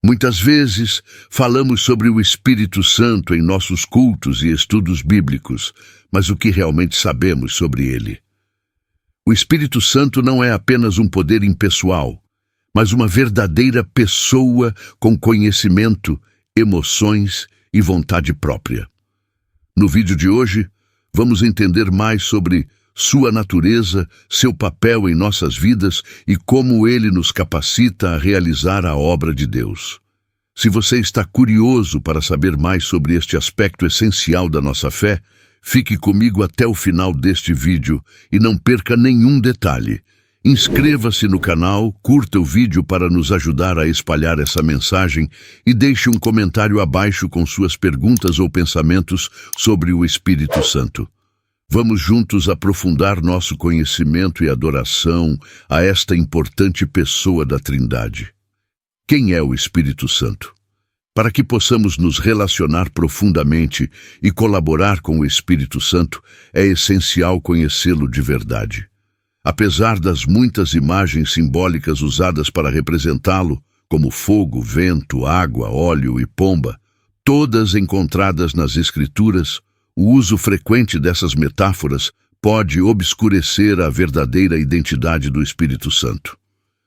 Muitas vezes falamos sobre o Espírito Santo em nossos cultos e estudos bíblicos, mas o que realmente sabemos sobre ele? O Espírito Santo não é apenas um poder impessoal, mas uma verdadeira pessoa com conhecimento, emoções e vontade própria. No vídeo de hoje, vamos entender mais sobre sua natureza, seu papel em nossas vidas e como ele nos capacita a realizar a obra de Deus. Se você está curioso para saber mais sobre este aspecto essencial da nossa fé, fique comigo até o final deste vídeo e não perca nenhum detalhe. Inscreva-se no canal, curta o vídeo para nos ajudar a espalhar essa mensagem e deixe um comentário abaixo com suas perguntas ou pensamentos sobre o Espírito Santo. Vamos juntos aprofundar nosso conhecimento e adoração a esta importante pessoa da Trindade. Quem é o Espírito Santo? Para que possamos nos relacionar profundamente e colaborar com o Espírito Santo, é essencial conhecê-lo de verdade. Apesar das muitas imagens simbólicas usadas para representá-lo, como fogo, vento, água, óleo e pomba, todas encontradas nas Escrituras, o uso frequente dessas metáforas pode obscurecer a verdadeira identidade do Espírito Santo.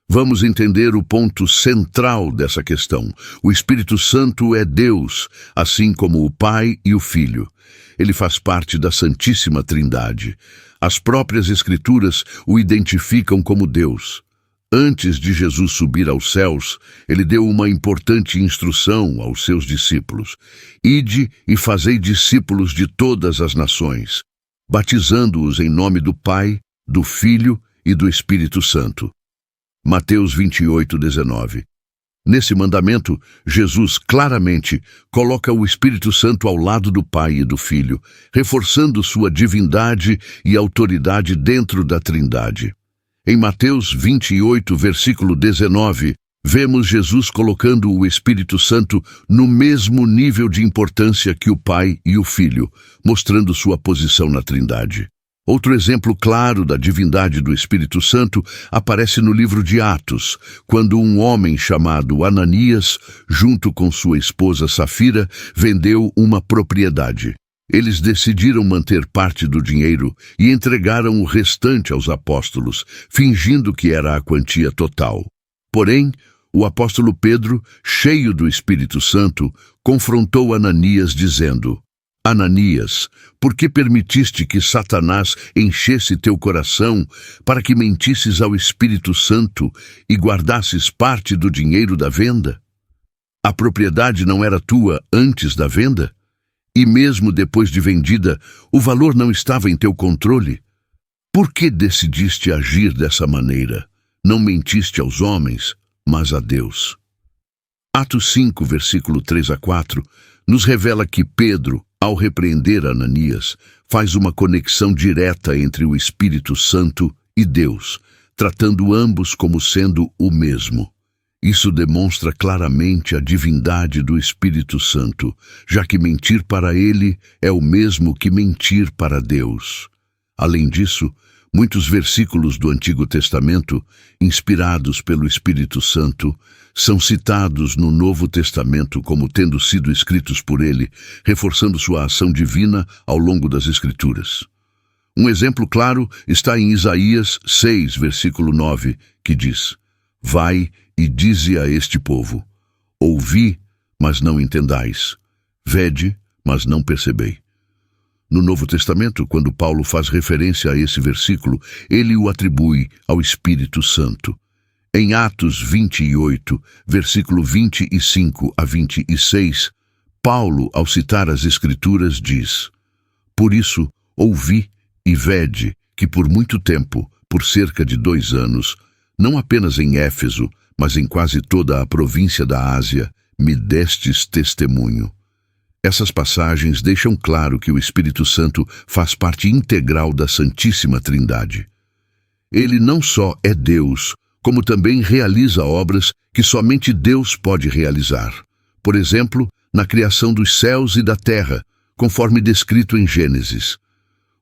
Vamos entender o ponto central dessa questão. O Espírito Santo é Deus, assim como o Pai e o Filho. Ele faz parte da Santíssima Trindade. As próprias Escrituras o identificam como Deus. Antes de Jesus subir aos céus, ele deu uma importante instrução aos seus discípulos. Ide e fazei discípulos de todas as nações, batizando-os em nome do Pai, do Filho e do Espírito Santo. Mateus 28:19. Nesse mandamento, Jesus claramente coloca o Espírito Santo ao lado do Pai e do Filho, reforçando sua divindade e autoridade dentro da Trindade. Em Mateus 28, versículo 19, vemos Jesus colocando o Espírito Santo no mesmo nível de importância que o Pai e o Filho, mostrando sua posição na Trindade. Outro exemplo claro da divindade do Espírito Santo aparece no livro de Atos, quando um homem chamado Ananias, junto com sua esposa Safira, vendeu uma propriedade. Eles decidiram manter parte do dinheiro e entregaram o restante aos apóstolos, fingindo que era a quantia total. Porém, o apóstolo Pedro, cheio do Espírito Santo, confrontou Ananias dizendo: Ananias, por que permitiste que Satanás enchesse teu coração para que mentisses ao Espírito Santo e guardasses parte do dinheiro da venda? A propriedade não era tua antes da venda? E mesmo depois de vendida, o valor não estava em teu controle? Por que decidiste agir dessa maneira? Não mentiste aos homens, mas a Deus. Atos 5, versículo 3-4, nos revela que Pedro, ao repreender Ananias, faz uma conexão direta entre o Espírito Santo e Deus, tratando ambos como sendo o mesmo. Isso demonstra claramente a divindade do Espírito Santo, já que mentir para ele é o mesmo que mentir para Deus. Além disso, muitos versículos do Antigo Testamento, inspirados pelo Espírito Santo, são citados no Novo Testamento como tendo sido escritos por ele, reforçando sua ação divina ao longo das Escrituras. Um exemplo claro está em Isaías 6, versículo 9, que diz: Vai e dize a este povo: ouvi, mas não entendais; vede, mas não percebei. No Novo Testamento, quando Paulo faz referência a esse versículo, ele o atribui ao Espírito Santo. Em Atos 28, versículo 25-26, Paulo, ao citar as Escrituras, diz: Por isso, ouvi e vede que por muito tempo, por cerca de 2 anos, não apenas em Éfeso, mas em quase toda a província da Ásia, me destes testemunho. Essas passagens deixam claro que o Espírito Santo faz parte integral da Santíssima Trindade. Ele não só é Deus, como também realiza obras que somente Deus pode realizar. Por exemplo, na criação dos céus e da terra, conforme descrito em Gênesis.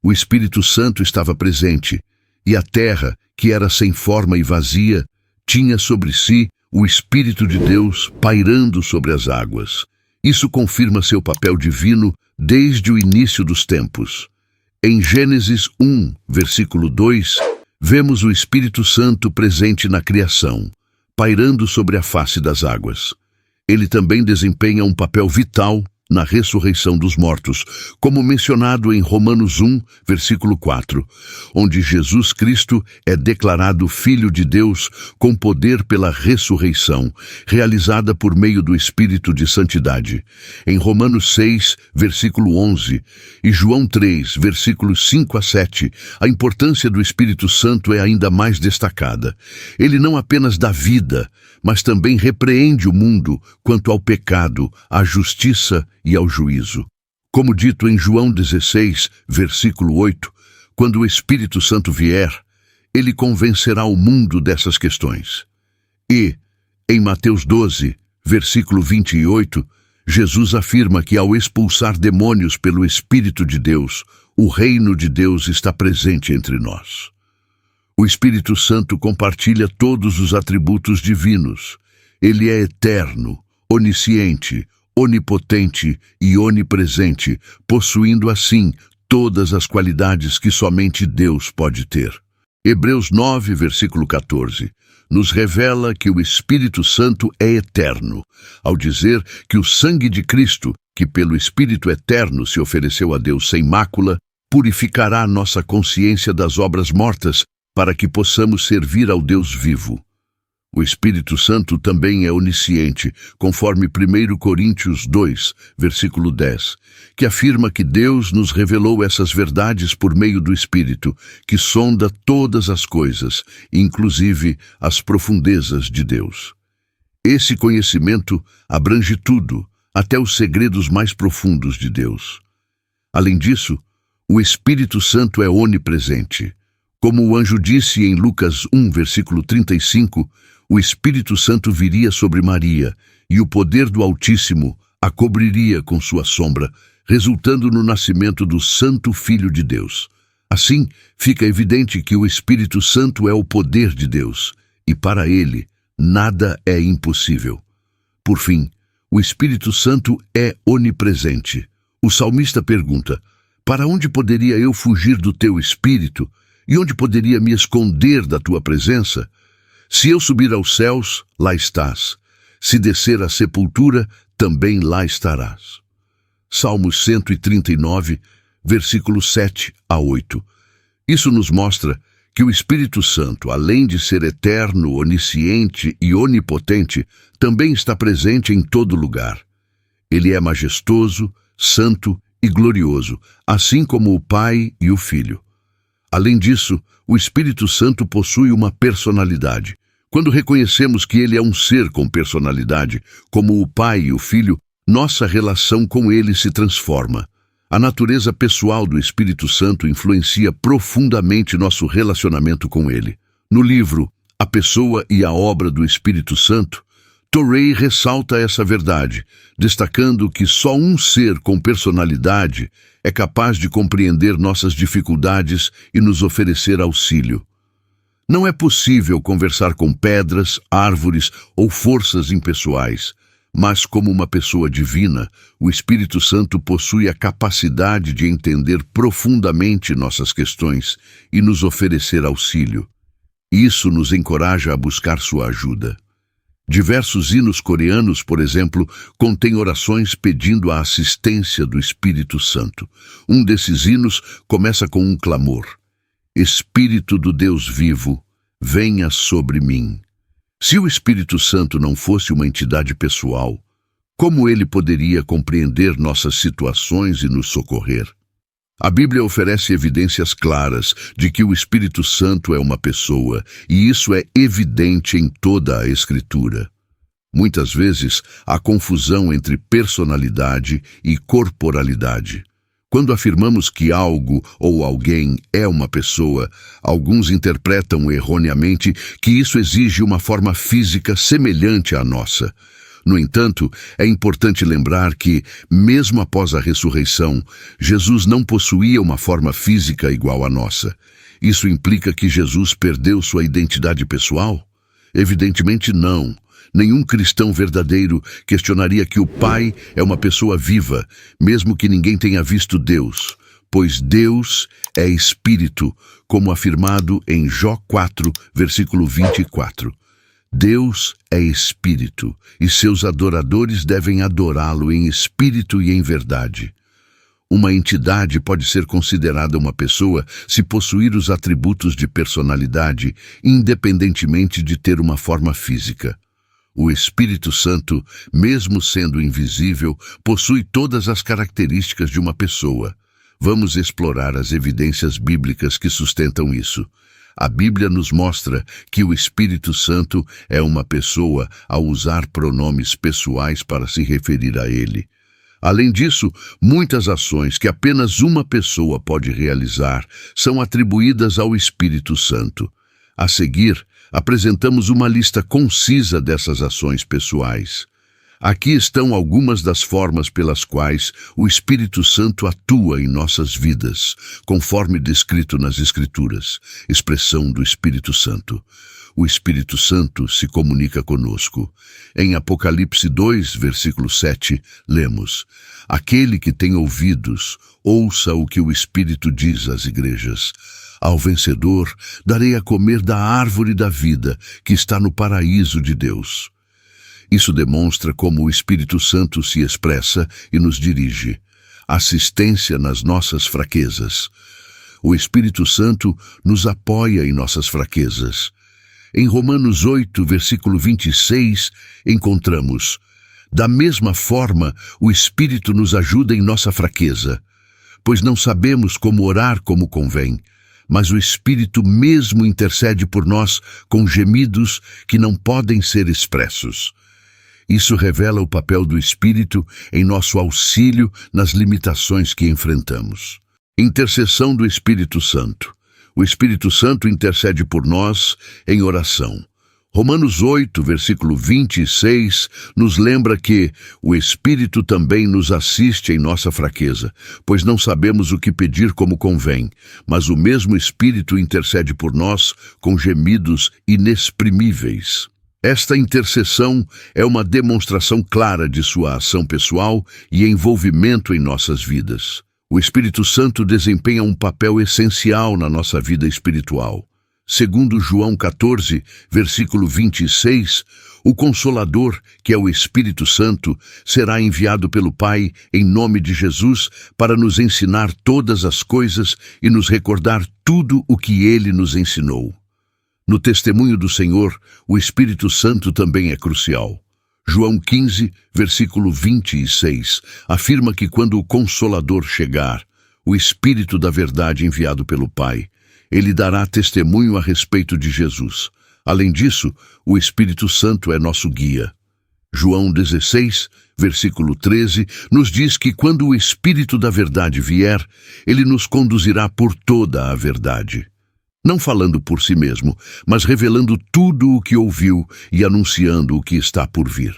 O Espírito Santo estava presente, e a terra, que era sem forma e vazia, tinha sobre si o Espírito de Deus pairando sobre as águas. Isso confirma seu papel divino desde o início dos tempos. Em Gênesis 1, versículo 2, vemos o Espírito Santo presente na criação, pairando sobre a face das águas. Ele também desempenha um papel vital na ressurreição dos mortos, como mencionado em Romanos 1, versículo 4, onde Jesus Cristo é declarado Filho de Deus com poder pela ressurreição, realizada por meio do Espírito de Santidade. Em Romanos 6, versículo 11, e João 3, versículos 5 a 7, a importância do Espírito Santo é ainda mais destacada. Ele não apenas dá vida, mas também repreende o mundo quanto ao pecado, à justiça e ao juízo. Como dito em João 16, versículo 8, quando o Espírito Santo vier, ele convencerá o mundo dessas questões. E, em Mateus 12, versículo 28, Jesus afirma que ao expulsar demônios pelo Espírito de Deus, o reino de Deus está presente entre nós. O Espírito Santo compartilha todos os atributos divinos. Ele é eterno, onisciente, onipotente e onipresente, possuindo assim todas as qualidades que somente Deus pode ter. Hebreus 9, versículo 14, nos revela que o Espírito Santo é eterno, ao dizer que o sangue de Cristo, que pelo Espírito eterno se ofereceu a Deus sem mácula, purificará nossa consciência das obras mortas, para que possamos servir ao Deus vivo. O Espírito Santo também é onisciente, conforme 1 Coríntios 2, versículo 10, que afirma que Deus nos revelou essas verdades por meio do Espírito, que sonda todas as coisas, inclusive as profundezas de Deus. Esse conhecimento abrange tudo, até os segredos mais profundos de Deus. Além disso, o Espírito Santo é onipresente. Como o anjo disse em Lucas 1, versículo 35, o Espírito Santo viria sobre Maria, e o poder do Altíssimo a cobriria com sua sombra, resultando no nascimento do Santo Filho de Deus. Assim, fica evidente que o Espírito Santo é o poder de Deus, e para ele, nada é impossível. Por fim, o Espírito Santo é onipresente. O salmista pergunta: para onde poderia eu fugir do teu Espírito? E onde poderia me esconder da tua presença? Se eu subir aos céus, lá estás. Se descer à sepultura, também lá estarás. Salmos 139, versículos 7 a 8. Isso nos mostra que o Espírito Santo, além de ser eterno, onisciente e onipotente, também está presente em todo lugar. Ele é majestoso, santo e glorioso, assim como o Pai e o Filho. Além disso, o Espírito Santo possui uma personalidade. Quando reconhecemos que ele é um ser com personalidade, como o Pai e o Filho, nossa relação com ele se transforma. A natureza pessoal do Espírito Santo influencia profundamente nosso relacionamento com ele. No livro A Pessoa e a Obra do Espírito Santo, Torrey ressalta essa verdade, destacando que só um ser com personalidade é capaz de compreender nossas dificuldades e nos oferecer auxílio. Não é possível conversar com pedras, árvores ou forças impessoais, mas como uma pessoa divina, o Espírito Santo possui a capacidade de entender profundamente nossas questões e nos oferecer auxílio. Isso nos encoraja a buscar sua ajuda. Diversos hinos coreanos, por exemplo, contêm orações pedindo a assistência do Espírito Santo. Um desses hinos começa com um clamor: Espírito do Deus vivo, venha sobre mim. Se o Espírito Santo não fosse uma entidade pessoal, como ele poderia compreender nossas situações e nos socorrer? A Bíblia oferece evidências claras de que o Espírito Santo é uma pessoa, e isso é evidente em toda a Escritura. Muitas vezes, há confusão entre personalidade e corporalidade. Quando afirmamos que algo ou alguém é uma pessoa, alguns interpretam erroneamente que isso exige uma forma física semelhante à nossa. No entanto, é importante lembrar que, mesmo após a ressurreição, Jesus não possuía uma forma física igual à nossa. Isso implica que Jesus perdeu sua identidade pessoal? Evidentemente não. Nenhum cristão verdadeiro questionaria que o Pai é uma pessoa viva, mesmo que ninguém tenha visto Deus, pois Deus é Espírito, como afirmado em Jó 4, versículo 24. Deus é Espírito, e seus adoradores devem adorá-lo em espírito e em verdade. Uma entidade pode ser considerada uma pessoa se possuir os atributos de personalidade, independentemente de ter uma forma física. O Espírito Santo, mesmo sendo invisível, possui todas as características de uma pessoa. Vamos explorar as evidências bíblicas que sustentam isso. A Bíblia nos mostra que o Espírito Santo é uma pessoa ao usar pronomes pessoais para se referir a ele. Além disso, muitas ações que apenas uma pessoa pode realizar são atribuídas ao Espírito Santo. A seguir, apresentamos uma lista concisa dessas ações pessoais. Aqui estão algumas das formas pelas quais o Espírito Santo atua em nossas vidas, conforme descrito nas Escrituras. Expressão do Espírito Santo. O Espírito Santo se comunica conosco. Em Apocalipse 2, versículo 7, lemos: Aquele que tem ouvidos, ouça o que o Espírito diz às igrejas. Ao vencedor, darei a comer da árvore da vida, que está no paraíso de Deus. Isso demonstra como o Espírito Santo se expressa e nos dirige. Assistência nas nossas fraquezas. O Espírito Santo nos apoia em nossas fraquezas. Em Romanos 8, versículo 26, encontramos: Da mesma forma, o Espírito nos ajuda em nossa fraqueza, pois não sabemos como orar como convém, mas o Espírito mesmo intercede por nós com gemidos que não podem ser expressos. Isso revela o papel do Espírito em nosso auxílio nas limitações que enfrentamos. Intercessão do Espírito Santo. O Espírito Santo intercede por nós em oração. Romanos 8, versículo 26, nos lembra que o Espírito também nos assiste em nossa fraqueza, pois não sabemos o que pedir como convém, mas o mesmo Espírito intercede por nós com gemidos inexprimíveis. Esta intercessão é uma demonstração clara de sua ação pessoal e envolvimento em nossas vidas. O Espírito Santo desempenha um papel essencial na nossa vida espiritual. Segundo João 14, versículo 26, o Consolador, que é o Espírito Santo, será enviado pelo Pai em nome de Jesus para nos ensinar todas as coisas e nos recordar tudo o que Ele nos ensinou. No testemunho do Senhor, o Espírito Santo também é crucial. João 15, versículo 26, afirma que quando o Consolador chegar, o Espírito da verdade enviado pelo Pai, ele dará testemunho a respeito de Jesus. Além disso, o Espírito Santo é nosso guia. João 16, versículo 13, nos diz que quando o Espírito da verdade vier, ele nos conduzirá por toda a verdade. Não falando por si mesmo, mas revelando tudo o que ouviu e anunciando o que está por vir.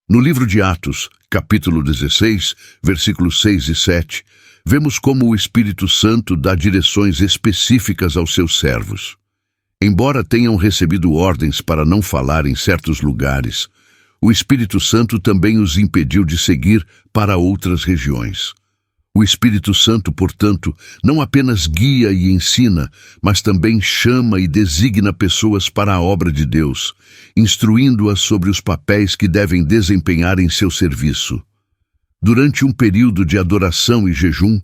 No livro de Atos, capítulo 16, versículos 6 e 7, vemos como o Espírito Santo dá direções específicas aos seus servos. Embora tenham recebido ordens para não falar em certos lugares, o Espírito Santo também os impediu de seguir para outras regiões. O Espírito Santo, portanto, não apenas guia e ensina, mas também chama e designa pessoas para a obra de Deus, instruindo-as sobre os papéis que devem desempenhar em seu serviço. Durante um período de adoração e jejum,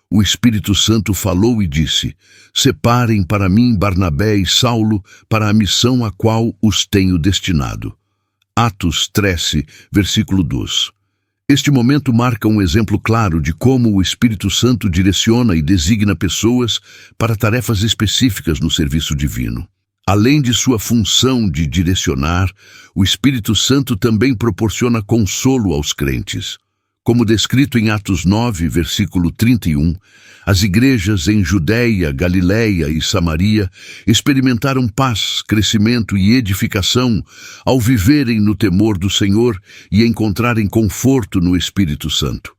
o Espírito Santo falou e disse: Separem para mim Barnabé e Saulo para a missão a qual os tenho destinado. Atos 13, versículo 2. Este momento marca um exemplo claro de como o Espírito Santo direciona e designa pessoas para tarefas específicas no serviço divino. Além de sua função de direcionar, o Espírito Santo também proporciona consolo aos crentes. Como descrito em Atos 9, versículo 31, as igrejas em Judeia, Galileia e Samaria experimentaram paz, crescimento e edificação ao viverem no temor do Senhor e encontrarem conforto no Espírito Santo.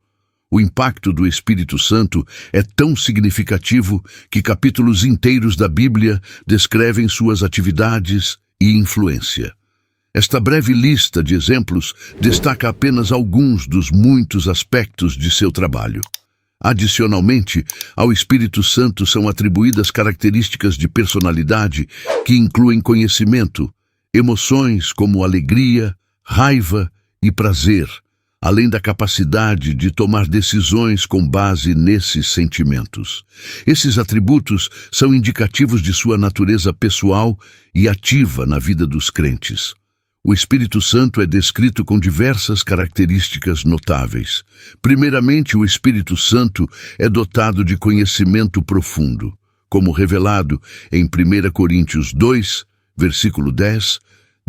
O impacto do Espírito Santo é tão significativo que capítulos inteiros da Bíblia descrevem suas atividades e influência. Esta breve lista de exemplos destaca apenas alguns dos muitos aspectos de seu trabalho. Adicionalmente, ao Espírito Santo são atribuídas características de personalidade que incluem conhecimento, emoções como alegria, raiva e prazer, além da capacidade de tomar decisões com base nesses sentimentos. Esses atributos são indicativos de sua natureza pessoal e ativa na vida dos crentes. O Espírito Santo é descrito com diversas características notáveis. Primeiramente, o Espírito Santo é dotado de conhecimento profundo, como revelado em 1 Coríntios 2, versículo 10,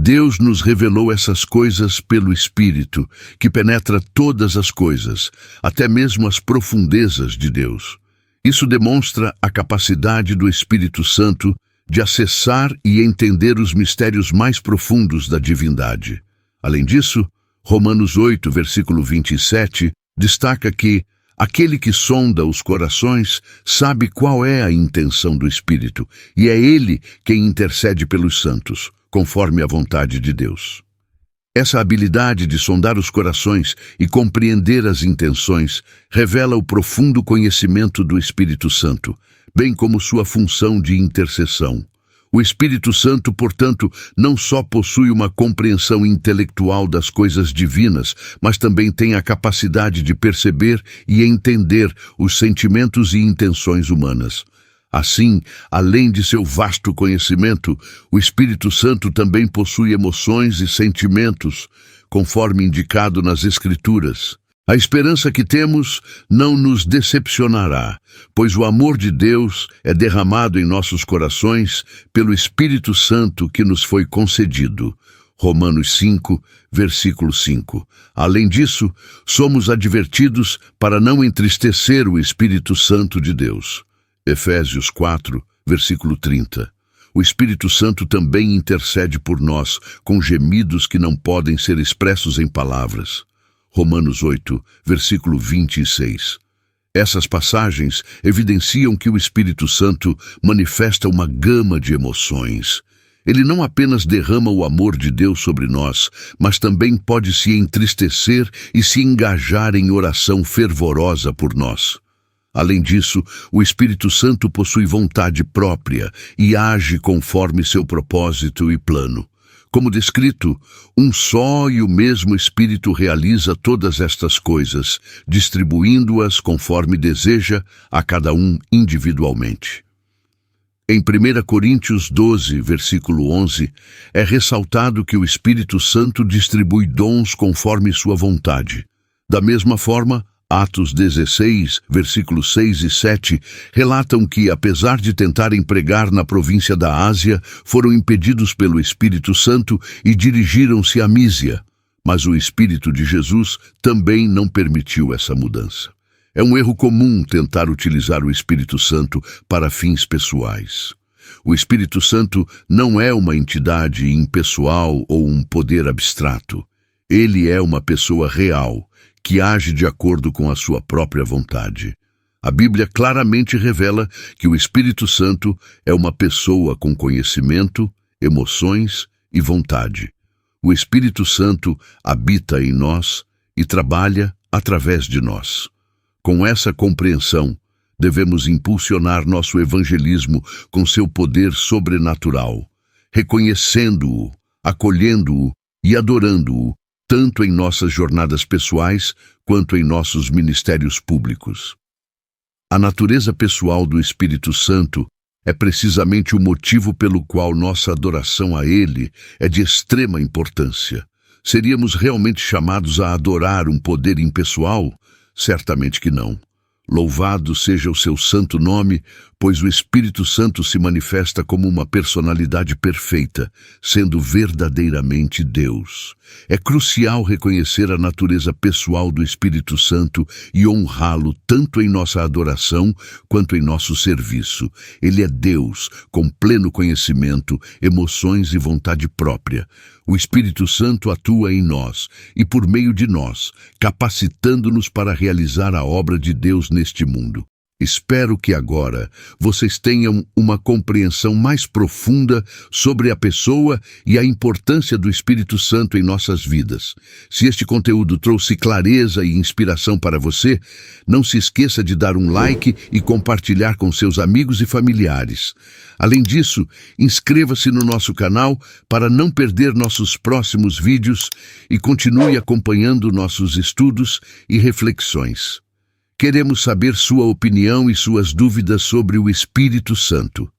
Deus nos revelou essas coisas pelo Espírito, que penetra todas as coisas, até mesmo as profundezas de Deus. Isso demonstra a capacidade do Espírito Santo de acessar e entender os mistérios mais profundos da divindade. Além disso, Romanos 8, versículo 27, destaca que aquele que sonda os corações sabe qual é a intenção do Espírito, e é ele quem intercede pelos santos, conforme a vontade de Deus. Essa habilidade de sondar os corações e compreender as intenções revela o profundo conhecimento do Espírito Santo, bem como sua função de intercessão. O Espírito Santo, portanto, não só possui uma compreensão intelectual das coisas divinas, mas também tem a capacidade de perceber e entender os sentimentos e intenções humanas. Assim, além de seu vasto conhecimento, o Espírito Santo também possui emoções e sentimentos, conforme indicado nas Escrituras. A esperança que temos não nos decepcionará, pois o amor de Deus é derramado em nossos corações pelo Espírito Santo que nos foi concedido. Romanos 5, versículo 5. Além disso, somos advertidos para não entristecer o Espírito Santo de Deus. Efésios 4, versículo 30. O Espírito Santo também intercede por nós com gemidos que não podem ser expressos em palavras. Romanos 8, versículo 26. Essas passagens evidenciam que o Espírito Santo manifesta uma gama de emoções. Ele não apenas derrama o amor de Deus sobre nós, mas também pode se entristecer e se engajar em oração fervorosa por nós. Além disso, o Espírito Santo possui vontade própria e age conforme seu propósito e plano. Como descrito, um só e o mesmo Espírito realiza todas estas coisas, distribuindo-as conforme deseja a cada um individualmente. Em 1 Coríntios 12, versículo 11, é ressaltado que o Espírito Santo distribui dons conforme sua vontade. Da mesma forma, Atos 16, versículos 6 e 7, relatam que, apesar de tentarem pregar na província da Ásia, foram impedidos pelo Espírito Santo e dirigiram-se a Mísia. Mas o Espírito de Jesus também não permitiu essa mudança. É um erro comum tentar utilizar o Espírito Santo para fins pessoais. O Espírito Santo não é uma entidade impessoal ou um poder abstrato. Ele é uma pessoa real, que age de acordo com a sua própria vontade. A Bíblia claramente revela que o Espírito Santo é uma pessoa com conhecimento, emoções e vontade. O Espírito Santo habita em nós e trabalha através de nós. Com essa compreensão, devemos impulsionar nosso evangelismo com seu poder sobrenatural, reconhecendo-o, acolhendo-o e adorando-o, tanto em nossas jornadas pessoais quanto em nossos ministérios públicos. A natureza pessoal do Espírito Santo é precisamente o motivo pelo qual nossa adoração a Ele é de extrema importância. Seríamos realmente chamados a adorar um poder impessoal? Certamente que não. Louvado seja o seu santo nome, pois o Espírito Santo se manifesta como uma personalidade perfeita, sendo verdadeiramente Deus. É crucial reconhecer a natureza pessoal do Espírito Santo e honrá-lo tanto em nossa adoração quanto em nosso serviço. Ele é Deus, com pleno conhecimento, emoções e vontade própria. O Espírito Santo atua em nós e por meio de nós, capacitando-nos para realizar a obra de Deus neste mundo. Espero que agora vocês tenham uma compreensão mais profunda sobre a pessoa e a importância do Espírito Santo em nossas vidas. Se este conteúdo trouxe clareza e inspiração para você, não se esqueça de dar um like e compartilhar com seus amigos e familiares. Além disso, inscreva-se no nosso canal para não perder nossos próximos vídeos e continue acompanhando nossos estudos e reflexões. Queremos saber sua opinião e suas dúvidas sobre o Espírito Santo.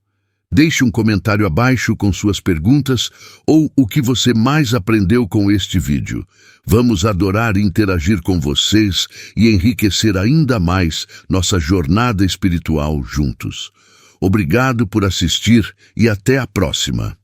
Deixe um comentário abaixo com suas perguntas ou o que você mais aprendeu com este vídeo. Vamos adorar interagir com vocês e enriquecer ainda mais nossa jornada espiritual juntos. Obrigado por assistir e até a próxima.